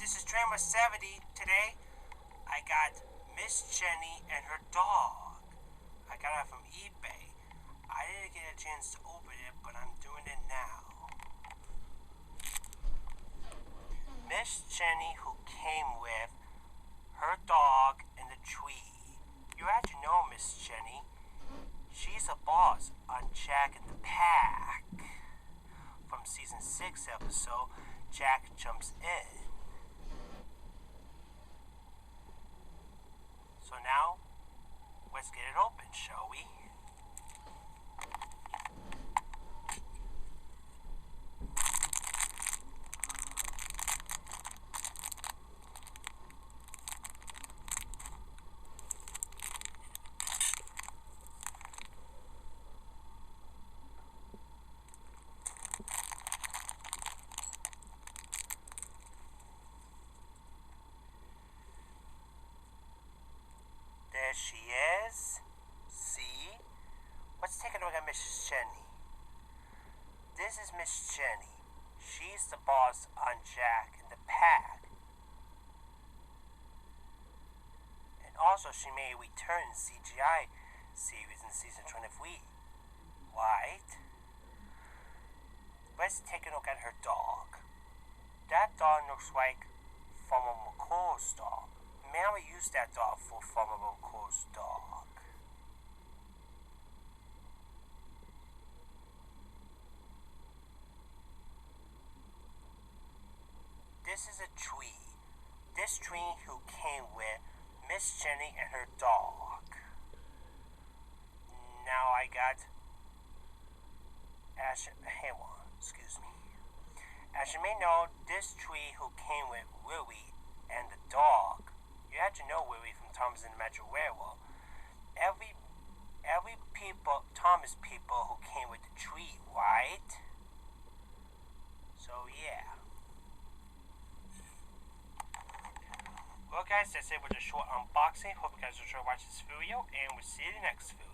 this is Train 70. Today, I got Miss Jenny and her dog. I got it from eBay. I didn't get a chance to open it, but I'm doing it now. Miss Jenny, who came with her dog in the tree. You had to know Miss Jenny. She's a boss on Jack in the Pack. From season 6 episode, Jack jumps in. So now, let's get it open, shall we? There she is. See? Let's take a look at Mrs. Jenny. This is Miss Jenny. She's the boss on Jack in the Pack. And also she made a return CGI series in season 23. Right? Let's take a look at her dog. That dog looks like Farmer McCoy's dog. Mary used that dog for Farmer McCoy's dog. This is a tree. This tree who came with Miss Jenny and her dog. Now I got As you may know, this tree who came with Willie and the dog. You had to know Willie from Thomas and the Magic Werewolf. Every Thomas people who came with the tree, right? So yeah. Well guys, that's it with a short unboxing. Hope you guys enjoyed watching this video, and we'll see you in the next video.